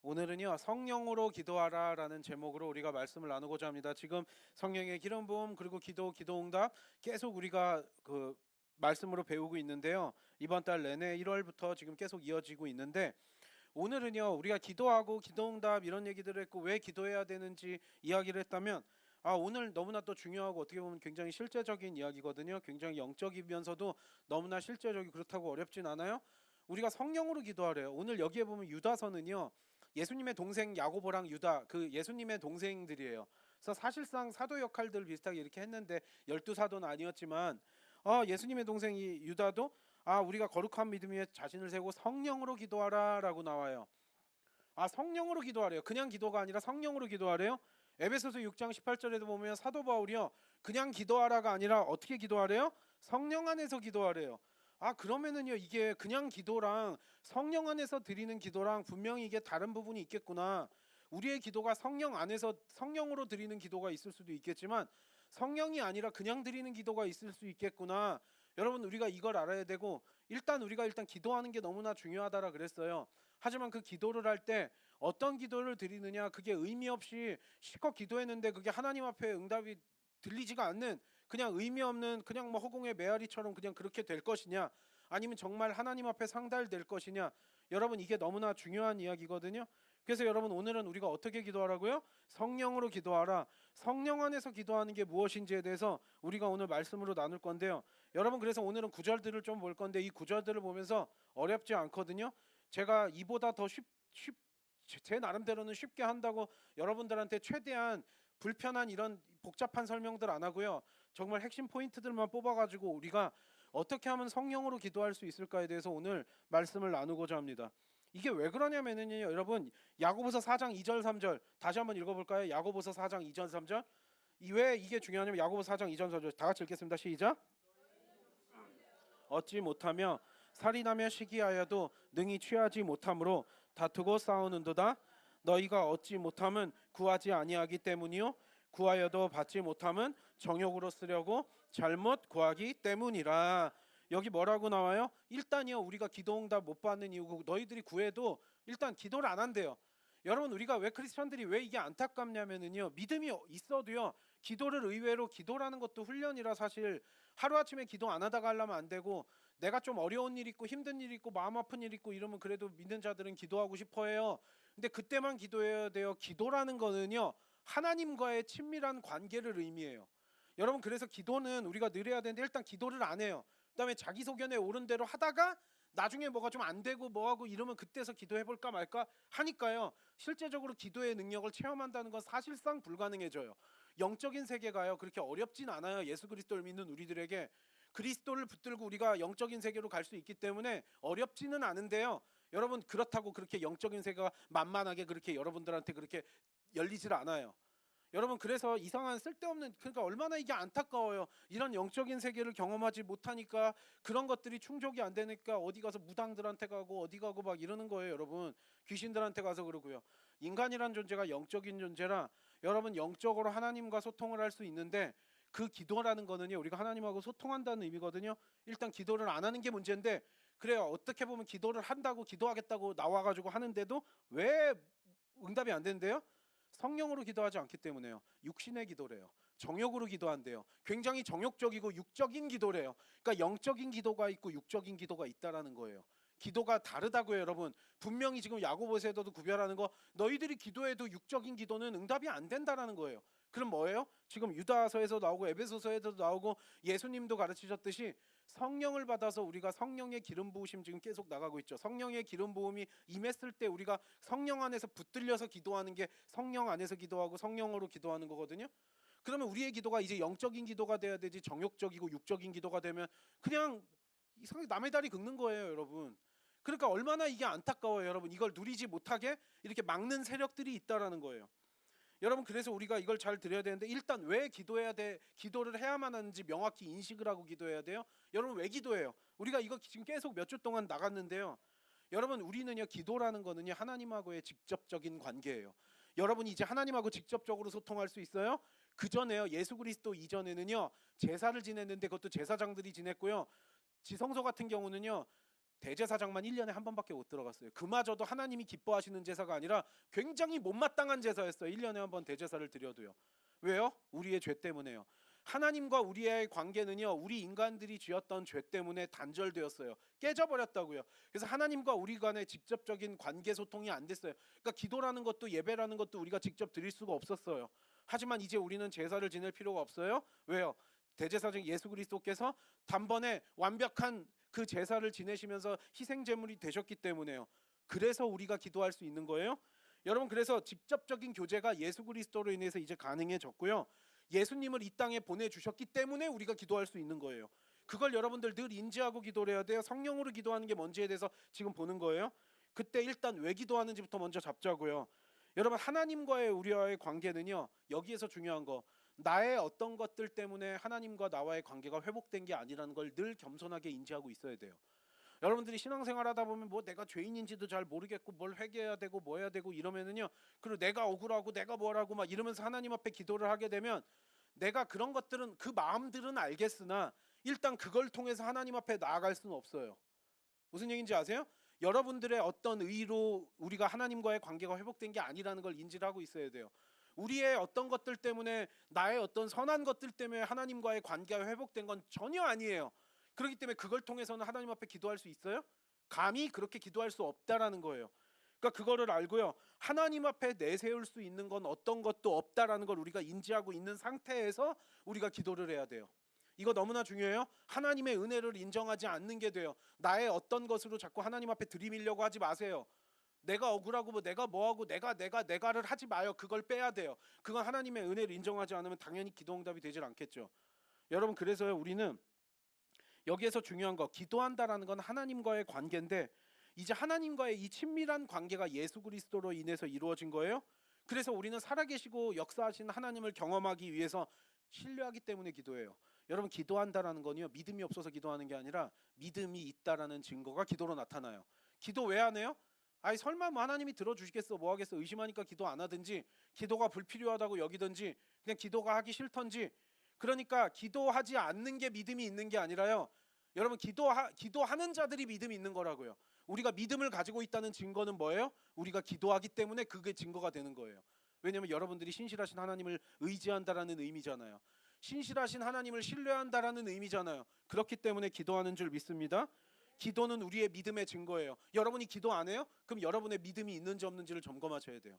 오늘은요, 성령으로 기도하라라는 제목으로 우리가 말씀을 나누고자 합니다. 지금 성령의 기름 부음 그리고 기도 응답 계속 우리가 그 말씀으로 배우고 있는데요. 이번 달 내내 1월부터 지금 계속 이어지고 있는데, 오늘은요, 우리가 기도하고 기도 응답 이런 얘기들을 했고 왜 기도해야 되는지 이야기를 했다면, 오늘 너무나 또 중요하고 어떻게 보면 굉장히 실제적인 이야기거든요. 굉장히 영적이면서도 너무나 실제적이고 그렇다고 어렵진 않아요. 우리가 성령으로 기도하래요. 오늘 여기에 보면 유다서는요, 예수님의 동생 야고보랑 유다, 그 예수님의 동생들이에요. 그래서 사실상 사도 역할들 비슷하게 이렇게 했는데, 12사도는 아니었지만 예수님의 동생 이 유다도 우리가 거룩한 믿음 위에 자신을 세우고 성령으로 기도하라라고 나와요. 성령으로 기도하래요. 그냥 기도가 아니라 성령으로 기도하래요. 에베소서 6장 18절에도 보면 사도 바울이요, 그냥 기도하라가 아니라 어떻게 기도하래요? 성령 안에서 기도하래요. 그러면은요, 이게 그냥 기도랑 성령 안에서 드리는 기도랑 분명히 이게 다른 부분이 있겠구나. 우리의 기도가 성령 안에서 성령으로 드리는 기도가 있을 수도 있겠지만 성령이 아니라 그냥 드리는 기도가 있을 수 있겠구나. 여러분, 우리가 이걸 알아야 되고, 우리가 일단 기도하는 게 너무나 중요하다라 그랬어요. 하지만 그 기도를 할 때 어떤 기도를 드리느냐, 그게 의미 없이 실컷 기도했는데 그게 하나님 앞에 응답이 들리지가 않는, 그냥 의미 없는, 그냥 뭐 허공의 메아리처럼 그냥 그렇게 될 것이냐, 아니면 정말 하나님 앞에 상달될 것이냐. 여러분, 이게 너무나 중요한 이야기거든요. 그래서 여러분, 오늘은 우리가 어떻게 기도하라고요? 성령으로 기도하라. 성령 안에서 기도하는 게 무엇인지에 대해서 우리가 오늘 말씀으로 나눌 건데요. 여러분, 그래서 오늘은 구절들을 좀 볼 건데, 이 구절들을 보면서 어렵지 않거든요. 제가 이보다 더 제 나름대로는 쉽게 한다고 여러분들한테 최대한 불편한 이런 복잡한 설명들 안 하고요, 정말 핵심 포인트들만 뽑아가지고 우리가 어떻게 하면 성령으로 기도할 수 있을까에 대해서 오늘 말씀을 나누고자 합니다. 이게 왜 그러냐면은요, 여러분, 야고보서 4장 2절 3절 다시 한번 읽어볼까요? 야고보서 4장 2절 3절. 왜 이게 중요하냐면, 야고보서 4장 2절 3절 다 같이 읽겠습니다. 시작. 얻지 못하며 살인하며 시기하여도 능히 취하지 못함으로 다투고 싸우는도다. 너희가 얻지 못함은 구하지 아니하기 때문이요, 구하여도 받지 못함은 정욕으로 쓰려고 잘못 구하기 때문이라. 여기 뭐라고 나와요? 일단이요, 우리가 기도응답 못 받는 이유고, 너희들이 구해도 일단 기도를 안 한대요. 여러분, 우리가 왜 크리스천들이 왜 이게 안타깝냐면은요, 믿음이 있어도요, 기도를 의외로, 기도라는 것도 훈련이라 사실 하루아침에 기도 안 하다가 하려면 안 되고, 내가 좀 어려운 일 있고 힘든 일 있고 마음 아픈 일 있고 이러면 그래도 믿는 자들은 기도하고 싶어 해요. 근데 그때만 기도해야 돼요. 기도라는 거는요, 하나님과의 친밀한 관계를 의미해요. 여러분, 그래서 기도는 우리가 늘 해야 되는데 일단 기도를 안 해요. 그다음에 자기 소견에 오른 대로 하다가 나중에 뭐가 좀 안 되고 뭐하고 이러면 그때서 기도해 볼까 말까 하니까요, 실제적으로 기도의 능력을 체험한다는 건 사실상 불가능해져요. 영적인 세계가요, 그렇게 어렵진 않아요. 예수 그리스도를 믿는 우리들에게 그리스도를 붙들고 우리가 영적인 세계로 갈 수 있기 때문에 어렵지는 않은데요. 여러분, 그렇다고 그렇게 영적인 세계가 만만하게 그렇게 여러분들한테 그렇게 열리질 않아요. 여러분, 그래서 이상한 쓸데없는, 그러니까 얼마나 이게 안타까워요. 이런 영적인 세계를 경험하지 못하니까, 그런 것들이 충족이 안 되니까 어디 가서 무당들한테 가고 어디 가고 막 이러는 거예요. 여러분, 귀신들한테 가서 그러고요. 인간이란 존재가 영적인 존재라, 여러분, 영적으로 하나님과 소통을 할 수 있는데, 그 기도라는 거는요, 우리가 하나님하고 소통한다는 의미거든요. 일단 기도를 안 하는 게 문제인데, 그래요, 어떻게 보면 기도를 한다고, 기도하겠다고 나와가지고 하는데도 왜 응답이 안 되는데요? 성령으로 기도하지 않기 때문에요. 육신의 기도래요. 정욕으로 기도한대요. 굉장히 정욕적이고 육적인 기도래요. 그러니까 영적인 기도가 있고 육적인 기도가 있다라는 거예요. 기도가 다르다고요, 여러분. 분명히 지금 야고보서에도 구별하는 거, 너희들이 기도해도 육적인 기도는 응답이 안 된다라는 거예요. 그럼 뭐예요? 지금 유다서에서 나오고 에베소서에서도 나오고 예수님도 가르치셨듯이 성령을 받아서 우리가 성령의 기름 부으심 지금 계속 나가고 있죠. 성령의 기름 부음이 임했을 때 우리가 성령 안에서 붙들려서 기도하는 게 성령 안에서 기도하고 성령으로 기도하는 거거든요. 그러면 우리의 기도가 이제 영적인 기도가 돼야 되지, 정욕적이고 육적인 기도가 되면 그냥 이상하게 남의 다리 긁는 거예요, 여러분. 그러니까 얼마나 이게 안타까워요, 여러분. 이걸 누리지 못하게 이렇게 막는 세력들이 있다라는 거예요. 여러분, 그래서 우리가 이걸 잘 드려야 되는데, 일단 왜 기도해야 돼, 기도를 해야만 하는지 명확히 인식을 하고 기도해야 돼요. 여러분, 왜 기도해요? 우리가 이거 지금 계속 몇 주 동안 나갔는데요. 여러분, 우리는요, 기도라는 거는요, 하나님하고의 직접적인 관계예요. 여러분이 이제 하나님하고 직접적으로 소통할 수 있어요. 그 전에요, 예수 그리스도 이전에는요, 제사를 지냈는데 그것도 제사장들이 지냈고요. 지성소 같은 경우는요, 대제사장만 1년에 한 번밖에 못 들어갔어요. 그마저도 하나님이 기뻐하시는 제사가 아니라 굉장히 못마땅한 제사였어요. 1년에 한 번 대제사를 드려도요. 왜요? 우리의 죄 때문에요. 하나님과 우리의 관계는요, 우리 인간들이 지었던 죄 때문에 단절되었어요. 깨져버렸다고요. 그래서 하나님과 우리 간의 직접적인 관계 소통이 안 됐어요. 그러니까 기도라는 것도 예배라는 것도 우리가 직접 드릴 수가 없었어요. 하지만 이제 우리는 제사를 지낼 필요가 없어요. 왜요? 대제사장 예수 그리스도께서 단번에 완벽한 그 제사를 지내시면서 희생 제물이 되셨기 때문에요. 그래서 우리가 기도할 수 있는 거예요. 여러분, 그래서 직접적인 교제가 예수 그리스도로 인해서 이제 가능해졌고요. 예수님을 이 땅에 보내주셨기 때문에 우리가 기도할 수 있는 거예요. 그걸 여러분들 늘 인지하고 기도를 해야 돼요. 성령으로 기도하는 게 뭔지에 대해서 지금 보는 거예요. 그때 일단 왜 기도하는지부터 먼저 잡자고요. 여러분, 하나님과의 우리와의 관계는요, 여기에서 중요한 거, 나의 어떤 것들 때문에 하나님과 나와의 관계가 회복된 게 아니라는 걸 늘 겸손하게 인지하고 있어야 돼요. 여러분들이 신앙생활 하다 보면 뭐 내가 죄인인지도 잘 모르겠고 뭘 회개해야 되고 뭐 해야 되고 이러면은요, 그리고 내가 억울하고 내가 뭐라고 막 이러면서 하나님 앞에 기도를 하게 되면, 내가 그런 것들은 그 마음들은 알겠으나 일단 그걸 통해서 하나님 앞에 나아갈 수는 없어요. 무슨 얘기인지 아세요? 여러분들의 어떤 의로 우리가 하나님과의 관계가 회복된 게 아니라는 걸 인지를 하고 있어야 돼요. 우리의 어떤 것들 때문에, 나의 어떤 선한 것들 때문에 하나님과의 관계가 회복된 건 전혀 아니에요. 그렇기 때문에 그걸 통해서는 하나님 앞에 기도할 수 있어요? 감히 그렇게 기도할 수 없다라는 거예요. 그러니까 그거를 알고요, 하나님 앞에 내세울 수 있는 건 어떤 것도 없다라는 걸 우리가 인지하고 있는 상태에서 우리가 기도를 해야 돼요. 이거 너무나 중요해요. 하나님의 은혜를 인정하지 않는 게 돼요. 나의 어떤 것으로 자꾸 하나님 앞에 들이밀려고 하지 마세요. 내가 억울하고 뭐 내가 뭐하고 내가를 하지 마요. 그걸 빼야 돼요. 그건 하나님의 은혜를 인정하지 않으면 당연히 기도 응답이 되질 않겠죠. 여러분, 그래서요, 우리는 여기에서 중요한 거, 기도한다라는 건 하나님과의 관계인데, 이제 하나님과의 이 친밀한 관계가 예수 그리스도로 인해서 이루어진 거예요. 그래서 우리는 살아계시고 역사하신 하나님을 경험하기 위해서 신뢰하기 때문에 기도해요. 여러분, 기도한다라는 건요, 믿음이 없어서 기도하는 게 아니라 믿음이 있다라는 증거가 기도로 나타나요. 기도 왜 안 해요? 아니, 설마 뭐 하나님이 들어주시겠어 뭐 하겠어 의심하니까 기도 안 하든지, 기도가 불필요하다고 여기든지, 그냥 기도가 하기 싫던지. 그러니까 기도하지 않는 게 믿음이 있는 게 아니라요, 여러분, 기도하는 자들이 믿음이 있는 거라고요. 우리가 믿음을 가지고 있다는 증거는 뭐예요? 우리가 기도하기 때문에 그게 증거가 되는 거예요. 왜냐하면 여러분들이 신실하신 하나님을 의지한다라는 의미잖아요. 신실하신 하나님을 신뢰한다라는 의미잖아요. 그렇기 때문에 기도하는 줄 믿습니다. 기도는 우리의 믿음의 증거예요. 여러분이 기도 안 해요? 그럼 여러분의 믿음이 있는지 없는지를 점검하셔야 돼요.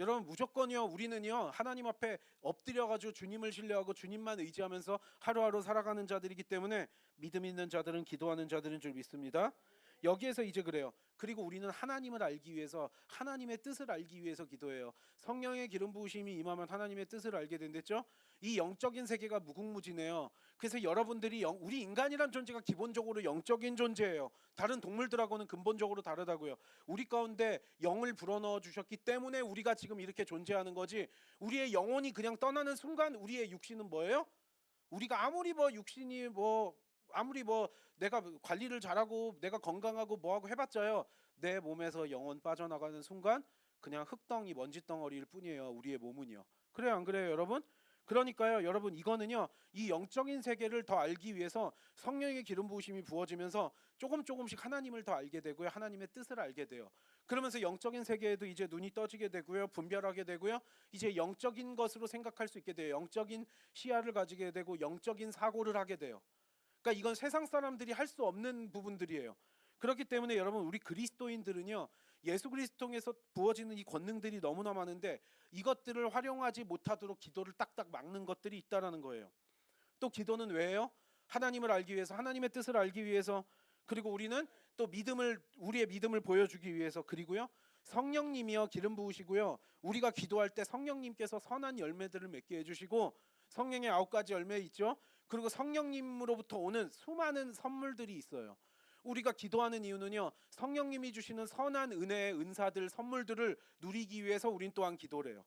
여러분, 무조건요, 우리는요, 하나님 앞에 엎드려가지고 주님을 신뢰하고 주님만 의지하면서 하루하루 살아가는 자들이기 때문에 믿음 있는 자들은 기도하는 자들인 줄 믿습니다. 여기에서 이제 그래요. 그리고 우리는 하나님을 알기 위해서, 하나님의 뜻을 알기 위해서 기도해요. 성령의 기름 부으심이 임하면 하나님의 뜻을 알게 된댔죠. 이 영적인 세계가 무궁무진해요. 그래서 여러분들이 우리 인간이란 존재가 기본적으로 영적인 존재예요. 다른 동물들하고는 근본적으로 다르다고요. 우리 가운데 영을 불어넣어 주셨기 때문에 우리가 지금 이렇게 존재하는 거지, 우리의 영혼이 그냥 떠나는 순간 우리의 육신은 뭐예요? 우리가 아무리 뭐 육신이 뭐 아무리 뭐 내가 관리를 잘하고 내가 건강하고 뭐하고 해봤자요, 내 몸에서 영혼 빠져나가는 순간 그냥 흙덩이 먼지 덩어리일 뿐이에요. 우리의 몸은요. 그래요, 안 그래요, 여러분? 그러니까요, 여러분, 이거는요, 이 영적인 세계를 더 알기 위해서 성령의 기름 부으심이 부어지면서 조금씩 하나님을 더 알게 되고요, 하나님의 뜻을 알게 돼요. 그러면서 영적인 세계에도 이제 눈이 떠지게 되고요, 분별하게 되고요, 이제 영적인 것으로 생각할 수 있게 돼요. 영적인 시야를 가지게 되고 영적인 사고를 하게 돼요. 그러니까 이건 세상 사람들이 할 수 없는 부분들이에요. 그렇기 때문에 여러분, 우리 그리스도인들은요, 예수 그리스도 통해서 부어지는 이 권능들이 너무나 많은데 이것들을 활용하지 못하도록 기도를 딱딱 막는 것들이 있다라는 거예요. 또 기도는 왜 해요? 하나님을 알기 위해서, 하나님의 뜻을 알기 위해서, 그리고 우리는 또 우리의 믿음을 보여주기 위해서, 그리고요, 성령님이요 기름 부으시고요, 우리가 기도할 때 성령님께서 선한 열매들을 맺게 해주시고, 성령의 9가지 열매 있죠. 그리고 성령님으로부터 오는 수많은 선물들이 있어요. 우리가 기도하는 이유는요, 성령님이 주시는 선한 은혜의 은사들, 선물들을 누리기 위해서 우린 또한 기도를 해요.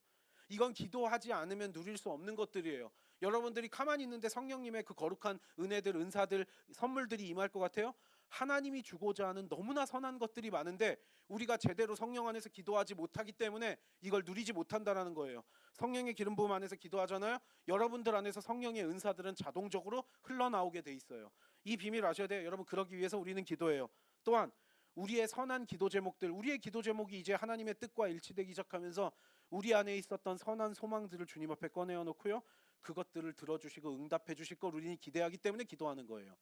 이건 기도하지 않으면 누릴 수 없는 것들이에요. 여러분들이 가만히 있는데 성령님의 그 거룩한 은혜들, 은사들, 선물들이 임할 것 같아요? 하나님이 주고자 하는 너무나 선한 것들이 많은데 우리가 제대로 성령 안에서 기도하지 못하기 때문에 이걸 누리지 못한다는 거예요. 성령의 기름 부음 안에서 기도하잖아요. 여러분들 안에서 성령의 은사들은 자동적으로 흘러나오게 돼 있어요. 이 비밀 아셔야 돼요. 여러분, 그러기 위해서 우리는 기도해요. 또한 우리의 선한 기도 제목들, 우리의 기도 제목이 이제 하나님의 뜻과 일치되기 시작하면서 우리 안에 있었던 선한 소망들을 주님 앞에 꺼내어 놓고요, 그것들을 들어주시고 응답해 주실 걸 우리는 기대하기 때문에 기도하는 거예요.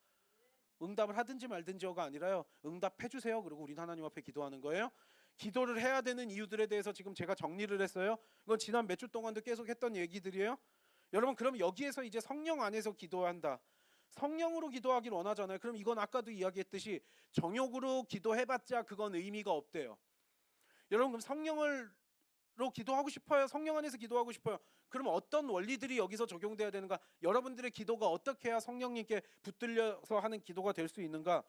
응답을 하든지 말든지가 아니라요, 응답해 주세요. 그리고 우리는 하나님 앞에 기도하는 거예요. 기도를 해야 되는 이유들에 대해서 지금 제가 정리를 했어요. 이건 지난 몇 주 동안도 계속 했던 얘기들이에요. 여러분, 그럼 여기에서 이제 성령 안에서 기도한다, 성령으로 기도하길 원하잖아요. 그럼 이건 아까도 이야기했듯이 정욕으로 기도해봤자 그건 의미가 없대요. 여러분, 그럼 성령으로 기도하고 싶어요? 성령 안에서 기도하고 싶어요? 그럼 어떤 원리들이 여기서 적용돼야 되는가? 여러분들의 기도가 어떻게 해야 성령님께 붙들려서 하는 기도가 될 수 있는가?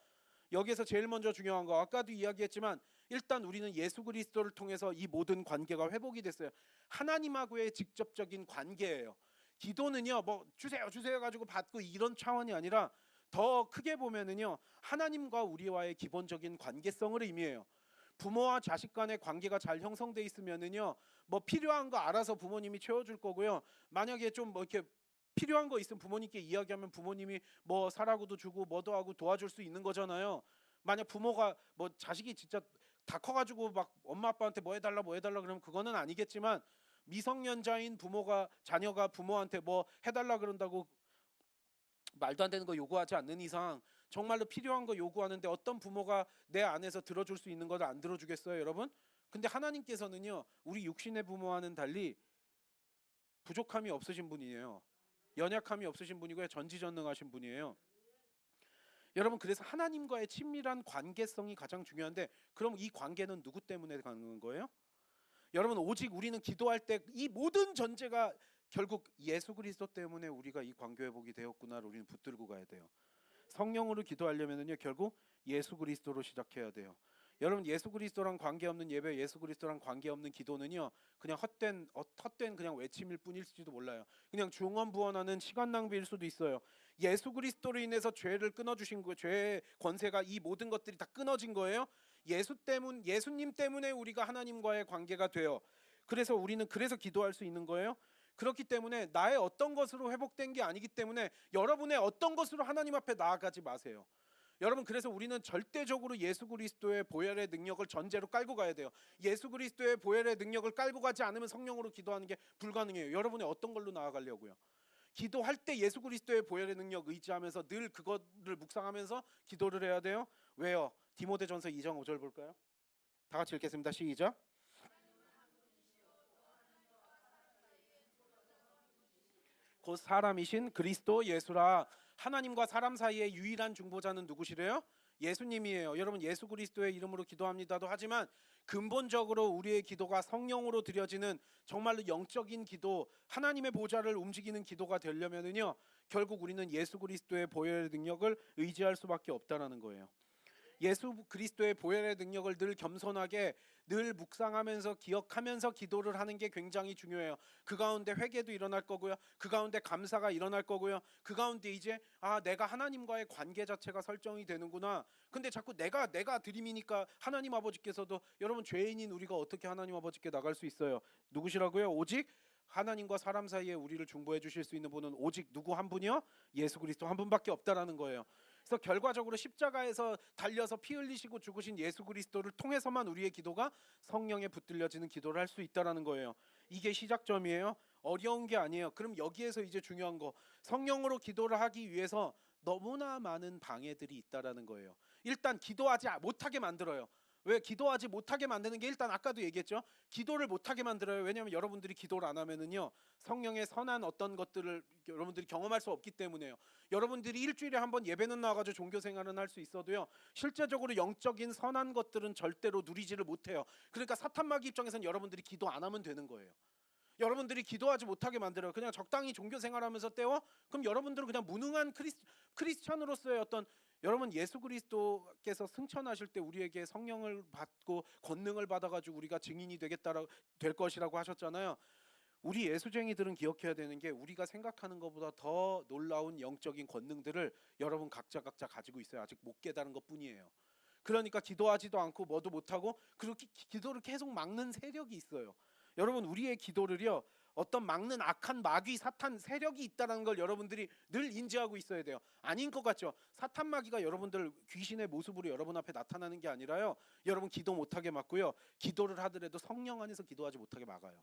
여기에서 제일 먼저 중요한 거, 아까도 이야기했지만 일단 우리는 예수 그리스도를 통해서 이 모든 관계가 회복이 됐어요. 하나님하고의 직접적인 관계예요. 기도는요, 뭐 주세요 주세요 가지고 받고 이런 차원이 아니라 더 크게 보면은요, 하나님과 우리와의 기본적인 관계성을 의미해요. 부모와 자식 간의 관계가 잘 형성돼 있으면은요, 뭐 필요한 거 알아서 부모님이 채워줄 거고요. 만약에 좀 뭐 이렇게 필요한 거 있으면 부모님께 이야기하면 부모님이 뭐 사라고도 주고 뭐도 하고 도와줄 수 있는 거잖아요. 만약 부모가 뭐 자식이 진짜 다 커가지고 막 엄마 아빠한테 뭐 해달라 뭐 해달라 그러면 그거는 아니겠지만, 미성년자인 부모가 자녀가 부모한테 뭐 해달라 그런다고 말도 안 되는 거 요구하지 않는 이상 정말로 필요한 거 요구하는데 어떤 부모가 내 안에서 들어줄 수 있는 걸 안 들어주겠어요, 여러분? 근데 하나님께서는요, 우리 육신의 부모와는 달리 부족함이 없으신 분이에요. 연약함이 없으신 분이고요, 전지전능하신 분이에요. 여러분, 그래서 하나님과의 친밀한 관계성이 가장 중요한데, 그럼 이 관계는 누구 때문에 가는 거예요? 여러분, 오직 우리는 기도할 때 이 모든 전제가 결국 예수 그리스도 때문에 우리가 이 관계 회복이 되었구나를 우리는 붙들고 가야 돼요. 성령으로 기도하려면은요, 결국 예수 그리스도로 시작해야 돼요. 여러분, 예수 그리스도랑 관계없는 예배, 예수 그리스도랑 관계없는 기도는요, 그냥 헛된 그냥 외침일 뿐일지도 몰라요. 그냥 중언부언하는 시간 낭비일 수도 있어요. 예수 그리스도로 인해서 죄를 끊어주신 거, 죄의 권세가 이 모든 것들이 다 끊어진 거예요. 예수님 때문에 우리가 하나님과의 관계가 돼요. 그래서 우리는 그래서 기도할 수 있는 거예요. 그렇기 때문에 나의 어떤 것으로 회복된 게 아니기 때문에 여러분의 어떤 것으로 하나님 앞에 나아가지 마세요. 여러분, 그래서 우리는 절대적으로 예수 그리스도의 보혈의 능력을 전제로 깔고 가야 돼요. 예수 그리스도의 보혈의 능력을 깔고 가지 않으면 성령으로 기도하는 게 불가능해요. 여러분의 어떤 걸로 나아가려고요? 기도할 때 예수 그리스도의 보혈의 능력 의지하면서 늘 그거를 묵상하면서 기도를 해야 돼요. 왜요? 디모데전서 2장 5절 볼까요? 다 같이 읽겠습니다. 시작. 곧 사람이신 그리스도 예수라. 하나님과 사람 사이의 유일한 중보자는 누구시래요? 예수님이에요. 여러분, 예수 그리스도의 이름으로 기도합니다도 하지만 근본적으로 우리의 기도가 성령으로 드려지는 정말로 영적인 기도, 하나님의 보좌를 움직이는 기도가 되려면은요, 결국 우리는 예수 그리스도의 보혈의 능력을 의지할 수밖에 없다라는 거예요. 예수 그리스도의 보혈의 능력을 늘 겸손하게 늘 묵상하면서 기억하면서 기도를 하는 게 굉장히 중요해요. 그 가운데 회개도 일어날 거고요, 그 가운데 감사가 일어날 거고요, 그 가운데 이제 내가 하나님과의 관계 자체가 설정이 되는구나. 근데 자꾸 내가 드림이니까 하나님 아버지께서도, 여러분, 죄인인 우리가 어떻게 하나님 아버지께 나갈 수 있어요? 누구시라고요? 오직 하나님과 사람 사이에 우리를 중보해 주실 수 있는 분은 오직 누구 한 분이요? 예수 그리스도 한 분밖에 없다라는 거예요. 그래서 결과적으로 십자가에서 달려서 피 흘리시고 죽으신 예수 그리스도를 통해서만 우리의 기도가 성령에 붙들려지는 기도를 할 수 있다라는 거예요. 이게 시작점이에요. 어려운 게 아니에요. 그럼 여기에서 이제 중요한 거, 성령으로 기도를 하기 위해서 너무나 많은 방해들이 있다라는 거예요. 일단 기도하지 못하게 만들어요. 왜 기도하지 못하게 만드는 게, 일단 아까도 얘기했죠. 기도를 못하게 만들어요. 왜냐하면 여러분들이 기도를 안 하면은요, 성령의 선한 어떤 것들을 여러분들이 경험할 수 없기 때문에요. 여러분들이 일주일에 한 번 예배는 나와가지고 종교 생활은 할 수 있어도요, 실제적으로 영적인 선한 것들은 절대로 누리지를 못해요. 그러니까 사탄마귀 입장에서는 여러분들이 기도 안 하면 되는 거예요. 여러분들이 기도하지 못하게 만들어요. 그냥 적당히 종교 생활하면서 때워. 그럼 여러분들은 그냥 무능한 크리스찬으로서의 어떤, 여러분, 예수 그리스도께서 승천하실 때 우리에게 성령을 받고 권능을 받아가지고 우리가 증인이 될 것이라고 하셨잖아요. 우리 예수쟁이들은 기억해야 되는 게, 우리가 생각하는 것보다 더 놀라운 영적인 권능들을 여러분 각자 가지고 있어요. 아직 못 깨달은 것뿐이에요. 그러니까 기도하지도 않고 뭐도 못하고 그렇게 기도를 계속 막는 세력이 있어요. 여러분, 우리의 기도를요, 어떤 막는 악한 마귀 사탄 세력이 있다는 걸 여러분들이 늘 인지하고 있어야 돼요. 아닌 것 같죠? 사탄 마귀가 여러분들 귀신의 모습으로 여러분 앞에 나타나는 게 아니라요, 여러분 기도 못하게 막고요, 기도를 하더라도 성령 안에서 기도하지 못하게 막아요.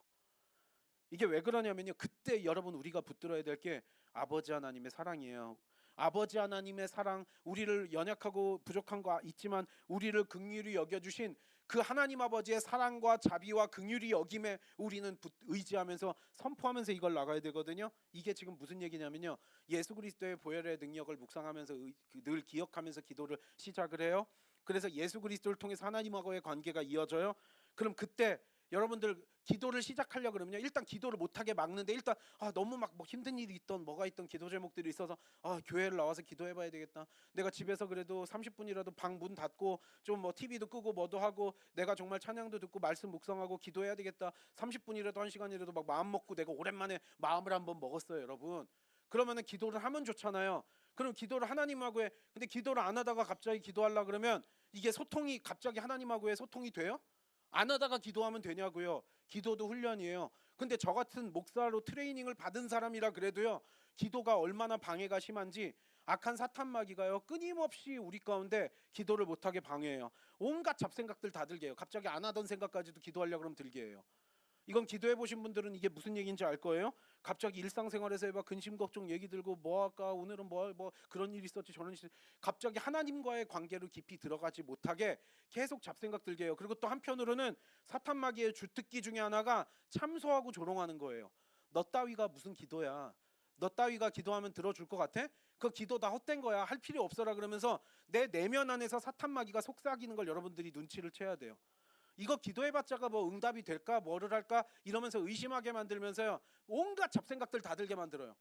이게 왜 그러냐면요, 그때 여러분 우리가 붙들어야 될 게 아버지 하나님의 사랑이에요. 아버지 하나님의 사랑, 우리를 연약하고 부족한 거 있지만 우리를 긍휼히 여겨주신 그 하나님 아버지의 사랑과 자비와 긍휼히 여김에 우리는 의지하면서 선포하면서 이걸 나가야 되거든요. 이게 지금 무슨 얘기냐면요, 예수 그리스도의 보혈의 능력을 묵상하면서 늘 기억하면서 기도를 시작을 해요. 그래서 예수 그리스도를 통해서 하나님하고의 관계가 이어져요. 그럼 그때 여러분들 기도를 시작하려 그러면요, 일단 기도를 못하게 막는데, 일단 너무 막 뭐 힘든 일이 있던 뭐가 있던 기도 제목들이 있어서 교회를 나와서 기도해봐야 되겠다, 내가 집에서 그래도 30분이라도 방 문 닫고 좀 뭐 TV도 끄고 뭐도 하고 내가 정말 찬양도 듣고 말씀 묵상하고 기도해야 되겠다, 30분이라도 1시간이라도 막 마음 먹고 내가 오랜만에 마음을 한번 먹었어요 여러분. 그러면은 기도를 하면 좋잖아요. 그럼 기도를 하나님하고 해. 근데 기도를 안 하다가 갑자기 기도하려 그러면 이게 소통이 갑자기 하나님하고의 소통이 돼요? 안 하다가 기도하면 되냐고요. 기도도 훈련이에요. 근데 저 같은 목사로 트레이닝을 받은 사람이라 그래도요, 기도가 얼마나 방해가 심한지, 악한 사탄 마귀가요 끊임없이 우리 가운데 기도를 못하게 방해해요. 온갖 잡생각들 다 들게 해요. 갑자기 안 하던 생각까지도 기도하려고 그러면 들게 해요. 이건 기도해 보신 분들은 이게 무슨 얘기인지 알 거예요. 갑자기 일상생활에서 막 근심 걱정 얘기 들고 뭐 할까, 오늘은 뭐 그런 일이 있었지 저런 일이, 갑자기 하나님과의 관계로 깊이 들어가지 못하게 계속 잡생각 들게 해요. 그리고 또 한편으로는 사탄 마귀의 주특기 중에 하나가 참소하고 조롱하는 거예요. 너 따위가 무슨 기도야, 너 따위가 기도하면 들어줄 것 같아? 그 기도 다 헛된 거야, 할 필요 없어라, 그러면서 내 내면 안에서 사탄 마귀가 속삭이는 걸 여러분들이 눈치를 채야 돼요. 이거 기도해봤자가 뭐 응답이 될까, 뭐를 할까 이러면서 의심하게 만들면서요, 온갖 잡생각들 다 들게 만들어요.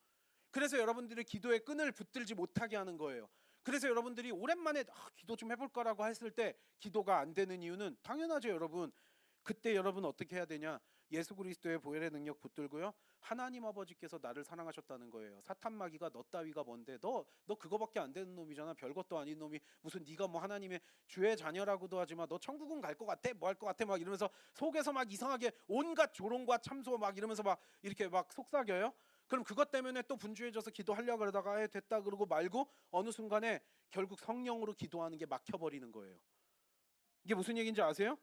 그래서 여러분들이 기도의 끈을 붙들지 못하게 하는 거예요. 그래서 여러분들이 오랜만에 기도 좀 해볼까라고 했을 때 기도가 안 되는 이유는 당연하죠 여러분. 그때 여러분 어떻게 해야 되냐, 예수 그리스도의 보혈의 능력 붙들고요, 하나님 아버지께서 나를 사랑하셨다는 거예요. 사탄 마귀가 너 따위가 뭔데, 너 그거밖에 안 되는 놈이잖아, 별것도 아닌 놈이 무슨 네가 뭐 하나님의 주의 자녀라고도 하지만 너 천국은 갈 것 같아, 뭐 할 것 같아, 막 이러면서 속에서 막 이상하게 온갖 조롱과 참소 막 이러면서 막 이렇게 막 속삭여요. 그럼 그것 때문에 또 분주해져서 기도하려고 그러다가 됐다 그러고 말고 어느 순간에 결국 성령으로 기도하는 게 막혀버리는 거예요. 이게 무슨 얘기인지 아세요?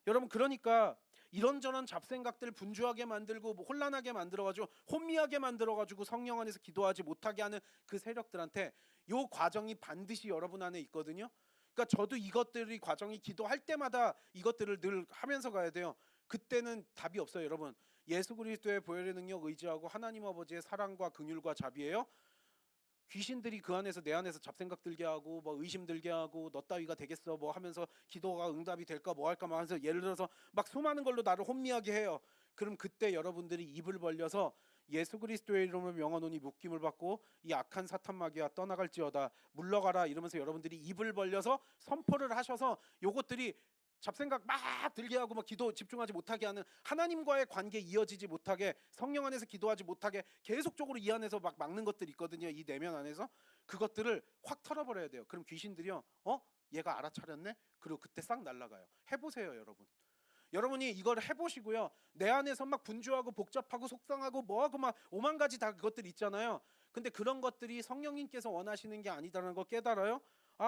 여러분, 그러니까 이런저런 잡생각들 분주하게 만들고 뭐 혼란하게 만들어가지고 혼미하게 만들어가지고 성령 안에서 기도하지 못하게 하는 그 세력들한테 요 과정이 반드시 여러분 안에 있거든요. 그러니까 저도 이것들이 과정이 기도할 때마다 이것들을 늘 하면서 가야 돼요. 그때는 답이 없어요 여러분. 예수 그리스도의 보혈의 능력 의지하고 하나님 아버지의 사랑과 긍휼과 자비예요. 귀신들이 그 안에서 내 안에서 잡생각 들게 하고 뭐 의심 들게 하고 너 따위가 되겠어 뭐 하면서 기도가 응답이 될까 뭐 할까 막 하면서 예를 들어서 막 수많은 걸로 나를 혼미하게 해요. 그럼 그때 여러분들이 입을 벌려서 예수 그리스도의 이름으로 명하노니 묶임을 받고 이 악한 사탄 마귀야 떠나갈지어다 물러가라 이러면서 여러분들이 입을 벌려서 선포를 하셔서 요것들이 잡생각 막 들게 하고 막 기도 집중하지 못하게 하는, 하나님과의 관계 이어지지 못하게, 성령 안에서 기도하지 못하게 계속적으로 이 안에서 막 막는 것들이 있거든요. 이 내면 안에서 그것들을 확 털어버려야 돼요. 그럼 귀신들이요, 얘가 알아차렸네? 그리고 그때 싹 날아가요. 해보세요 여러분. 여러분이 이걸 해보시고요, 내 안에서 막 분주하고 복잡하고 속상하고 뭐하고 막 오만 가지 다 그것들이 있잖아요. 근데 그런 것들이 성령님께서 원하시는 게 아니다라는 거 깨달아요.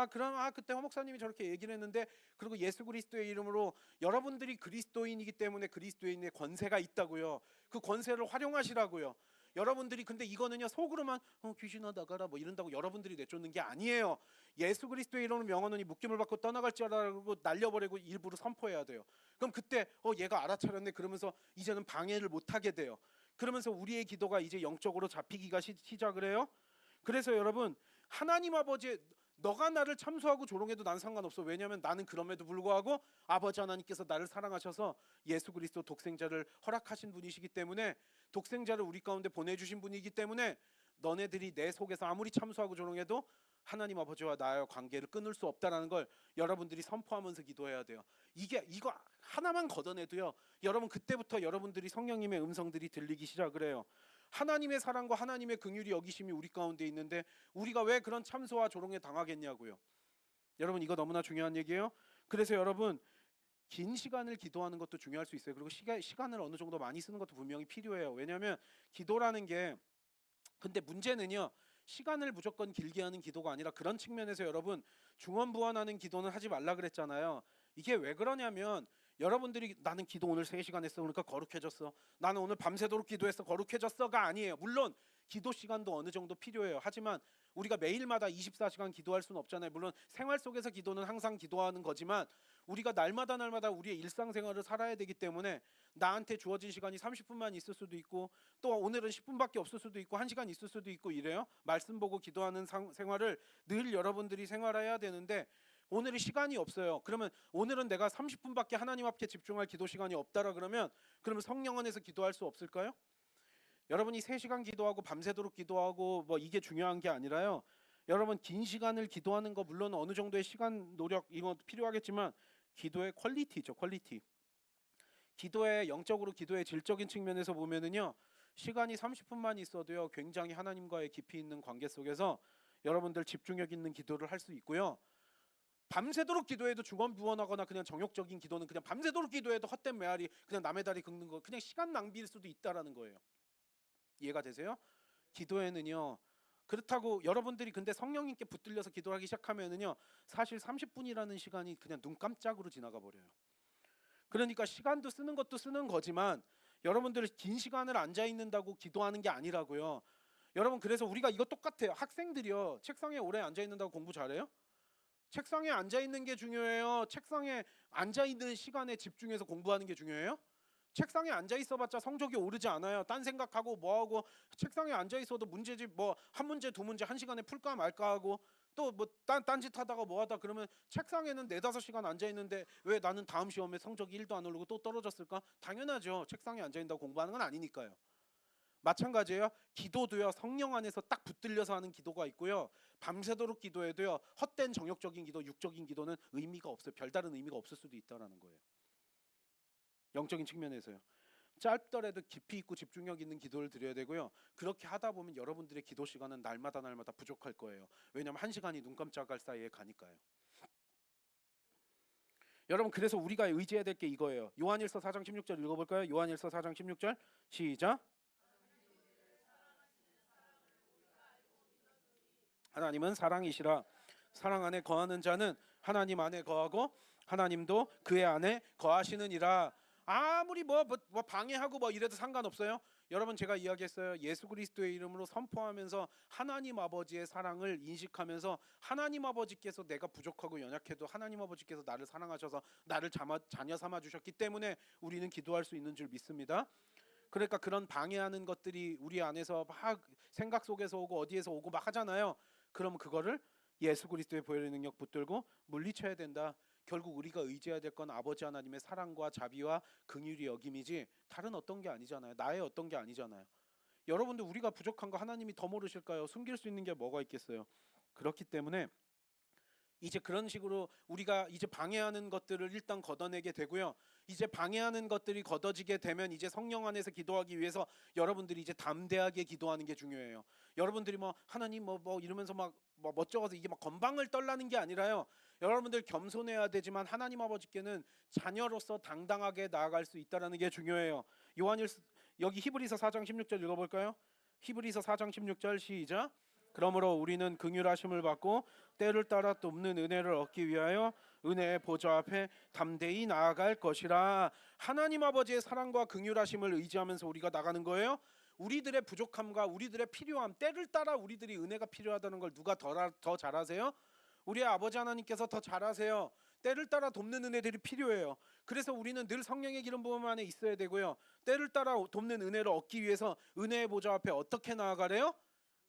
그럼 그때 허 목사님이 저렇게 얘기를 했는데, 그리고 예수 그리스도의 이름으로 여러분들이 그리스도인이기 때문에 그리스도인의 권세가 있다고요. 그 권세를 활용하시라고요. 여러분들이 근데 이거는요 속으로만 귀신아 나가라 뭐 이런다고 여러분들이 내쫓는 게 아니에요. 예수 그리스도의 이름으로 명하노니 묶임을 받고 떠나갈지라고 날려버리고 일부러 선포해야 돼요. 그럼 그때 얘가 알아차렸네 그러면서 이제는 방해를 못하게 돼요. 그러면서 우리의 기도가 이제 영적으로 잡히기가 시작을 해요. 그래서 여러분, 하나님 아버지의, 너가 나를 참소하고 조롱해도 난 상관없어. 왜냐하면 나는 그럼에도 불구하고 아버지 하나님께서 나를 사랑하셔서 예수 그리스도 독생자를 허락하신 분이시기 때문에, 독생자를 우리 가운데 보내주신 분이기 때문에 너네들이 내 속에서 아무리 참소하고 조롱해도 하나님 아버지와 나의 관계를 끊을 수 없다라는 걸 여러분들이 선포하면서 기도해야 돼요. 이거 하나만 걷어내도요 여러분, 그때부터 여러분들이 성령님의 음성들이 들리기 시작을 해요. 하나님의 사랑과 하나님의 긍휼이 여기심이 우리 가운데 있는데 우리가 왜 그런 참소와 조롱에 당하겠냐고요. 여러분, 이거 너무나 중요한 얘기예요. 그래서 여러분, 긴 시간을 기도하는 것도 중요할 수 있어요. 그리고 시간을 어느 정도 많이 쓰는 것도 분명히 필요해요. 왜냐하면 기도라는 게, 근데 문제는요, 시간을 무조건 길게 하는 기도가 아니라, 그런 측면에서 여러분, 중언부언하는 기도는 하지 말라 그랬잖아요. 이게 왜 그러냐면, 여러분들이 나는 기도 오늘 3시간 했어 그러니까 거룩해졌어, 나는 오늘 밤새도록 기도했어 거룩해졌어가 아니에요. 물론 기도 시간도 어느 정도 필요해요. 하지만 우리가 매일마다 24시간 기도할 수는 없잖아요. 물론 생활 속에서 기도는 항상 기도하는 거지만, 우리가 날마다 우리의 일상생활을 살아야 되기 때문에 나한테 주어진 시간이 30분만 있을 수도 있고, 또 오늘은 10분밖에 없을 수도 있고 1시간 있을 수도 있고 이래요. 말씀 보고 기도하는 생활을 늘 여러분들이 생활해야 되는데, 오늘이 시간이 없어요. 그러면 오늘은 내가 30분밖에 하나님 앞에 집중할 기도 시간이 없다라 그러면 성령 안에서 기도할 수 없을까요? 여러분이 3시간 기도하고 밤새도록 기도하고 뭐 이게 중요한 게 아니라요. 여러분 긴 시간을 기도하는 거 물론 어느 정도의 시간 노력 이거 필요하겠지만, 기도의 퀄리티죠. 퀄리티. 기도의 영적으로 기도의 질적인 측면에서 보면은요, 시간이 30분만 있어도요 굉장히 하나님과의 깊이 있는 관계 속에서 여러분들 집중력 있는 기도를 할 수 있고요. 밤새도록 기도해도 중언부언하거나 그냥 정욕적인 기도는, 그냥 밤새도록 기도해도 헛된 메아리 그냥 남의 다리 긁는 거, 그냥 시간 낭비일 수도 있다라는 거예요. 이해가 되세요? 기도에는요, 그렇다고 여러분들이 근데 성령님께 붙들려서 기도하기 시작하면은요, 사실 30분이라는 시간이 그냥 눈 깜짝으로 지나가 버려요. 그러니까 시간도 쓰는 것도 쓰는 거지만, 여러분들이 긴 시간을 앉아 있는다고 기도하는 게 아니라고요. 여러분, 그래서 우리가 이거 똑같아요. 학생들이요, 책상에 오래 앉아 있는다고 공부 잘해요? 책상에 앉아 있는 게 중요해요? 책상에 앉아 있는 시간에 집중해서 공부하는 게 중요해요? 책상에 앉아 있어봤자 성적이 오르지 않아요. 딴 생각하고 뭐하고, 책상에 앉아 있어도 문제집 뭐 한 문제 두 문제 1시간에 풀까 말까 하고, 또 뭐 딴짓 하다가 뭐하다 그러면 책상에는 4-5시간 앉아 있는데 왜 나는 다음 시험에 성적이 1도 안 오르고 또 떨어졌을까? 당연하죠. 책상에 앉아 있다고 공부하는 건 아니니까요. 마찬가지예요. 기도도요, 성령 안에서 딱 붙들려서 하는 기도가 있고요, 밤새도록 기도해도요 헛된 정욕적인 기도, 육적인 기도는 의미가 없어요. 별다른 의미가 없을 수도 있다는 거예요. 영적인 측면에서요. 짧더라도 깊이 있고 집중력 있는 기도를 드려야 되고요. 그렇게 하다 보면 여러분들의 기도 시간은 날마다 부족할 거예요. 왜냐하면 1시간이 눈 깜짝할 사이에 가니까요. 여러분, 그래서 우리가 의지해야 될 게 이거예요. 요한일서 4장 16절 읽어볼까요? 요한일서 4장 16절 시작. 하나님은 사랑이시라. 사랑 안에 거하는 자는 하나님 안에 거하고 하나님도 그의 안에 거하시느니라. 아무리 뭐 방해하고 뭐 이래도 상관없어요. 여러분, 제가 이야기했어요. 예수 그리스도의 이름으로 선포하면서 하나님 아버지의 사랑을 인식하면서, 하나님 아버지께서 내가 부족하고 연약해도 하나님 아버지께서 나를 사랑하셔서 나를 자녀 삼아 주셨기 때문에 우리는 기도할 수 있는 줄 믿습니다. 그러니까 그런 방해하는 것들이 우리 안에서 막 생각 속에서 오고 어디에서 오고 막 하잖아요. 그럼 그거를 예수 그리스도의 보혈의 능력 붙들고 물리쳐야 된다. 결국 우리가 의지해야 될 건 아버지 하나님의 사랑과 자비와 긍휼이 여김이지 다른 어떤 게 아니잖아요. 나의 어떤 게 아니잖아요. 여러분들, 우리가 부족한 거 하나님이 더 모르실까요? 숨길 수 있는 게 뭐가 있겠어요? 그렇기 때문에 이제 그런 식으로 우리가 이제 방해하는 것들을 일단 걷어내게 되고요. 이제 방해하는 것들이 걷어지게 되면 이제 성령 안에서 기도하기 위해서 여러분들이 이제 담대하게 기도하는 게 중요해요. 여러분들이 뭐 하나님 뭐 이러면서 막 뭐 멋쩍어서 이게 막 건방을 떨라는 게 아니라요. 여러분들 겸손해야 되지만 하나님 아버지께는 자녀로서 당당하게 나아갈 수 있다라는 게 중요해요. 여기 히브리서 4장 16절 읽어볼까요? 히브리서 4장 16절 시작. 그러므로 우리는 긍휼하심을 받고 때를 따라 돕는 은혜를 얻기 위하여 은혜의 보좌 앞에 담대히 나아갈 것이라. 하나님 아버지의 사랑과 긍휼하심을 의지하면서 우리가 나가는 거예요. 우리들의 부족함과 우리들의 필요함, 때를 따라 우리들이 은혜가 필요하다는 걸 누가 더 잘 아세요? 우리의 아버지 하나님께서 더 잘 아세요. 때를 따라 돕는 은혜들이 필요해요. 그래서 우리는 늘 성령의 기름 부음 안에 있어야 되고요. 때를 따라 돕는 은혜를 얻기 위해서 은혜의 보좌 앞에 어떻게 나아가래요?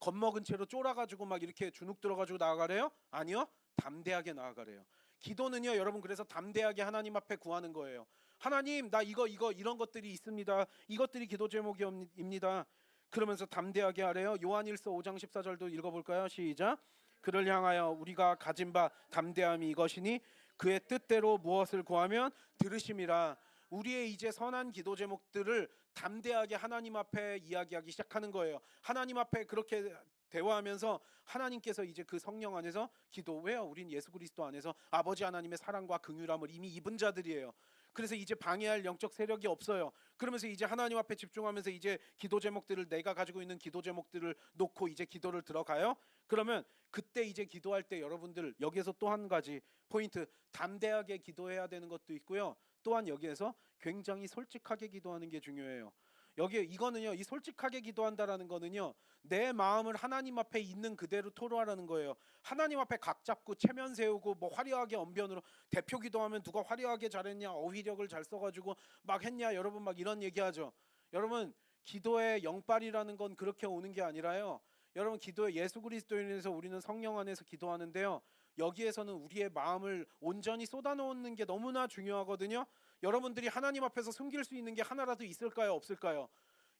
겁먹은 채로 쫄아가지고 막 이렇게 주눅 들어가지고 나아가래요? 아니요, 담대하게 나아가래요. 기도는요, 여러분, 그래서 담대하게 하나님 앞에 구하는 거예요. 하나님, 나 이거 이런 것들이 있습니다. 이것들이 기도 제목입니다. 그러면서 담대하게 하래요. 요한일서 5장 14절도 읽어볼까요? 시작. 그를 향하여 우리가 가진 바 담대함이 이것이니 그의 뜻대로 무엇을 구하면 들으심이라. 우리의 이제 선한 기도 제목들을 담대하게 하나님 앞에 이야기하기 시작하는 거예요. 하나님 앞에 그렇게 대화하면서 하나님께서 이제 그 성령 안에서 기도, 왜요? 우린 예수 그리스도 안에서 아버지 하나님의 사랑과 긍휼함을 이미 입은 자들이에요. 그래서 이제 방해할 영적 세력이 없어요. 그러면서 이제 하나님 앞에 집중하면서 이제 기도 제목들을, 내가 가지고 있는 기도 제목들을 놓고 이제 기도를 들어가요. 그러면 그때 이제 기도할 때 여러분들 여기에서 또 한 가지 포인트, 담대하게 기도해야 되는 것도 있고요. 또한 여기에서 굉장히 솔직하게 기도하는 게 중요해요. 여기에 이거는요, 이 솔직하게 기도한다라는 거는요, 내 마음을 하나님 앞에 있는 그대로 토로하라는 거예요. 하나님 앞에 각 잡고 체면 세우고 뭐 화려하게 언변으로 대표 기도하면 누가 화려하게 잘했냐, 어휘력을 잘 써가지고 막 했냐, 여러분 막 이런 얘기하죠. 여러분, 기도의 영빨이라는 건 그렇게 오는 게 아니라요, 여러분, 기도의 예수 그리스도인에서 우리는 성령 안에서 기도하는데요, 여기에서는 우리의 마음을 온전히 쏟아놓는 게 너무나 중요하거든요. 여러분들이 하나님 앞에서 숨길 수 있는 게 하나라도 있을까요, 없을까요?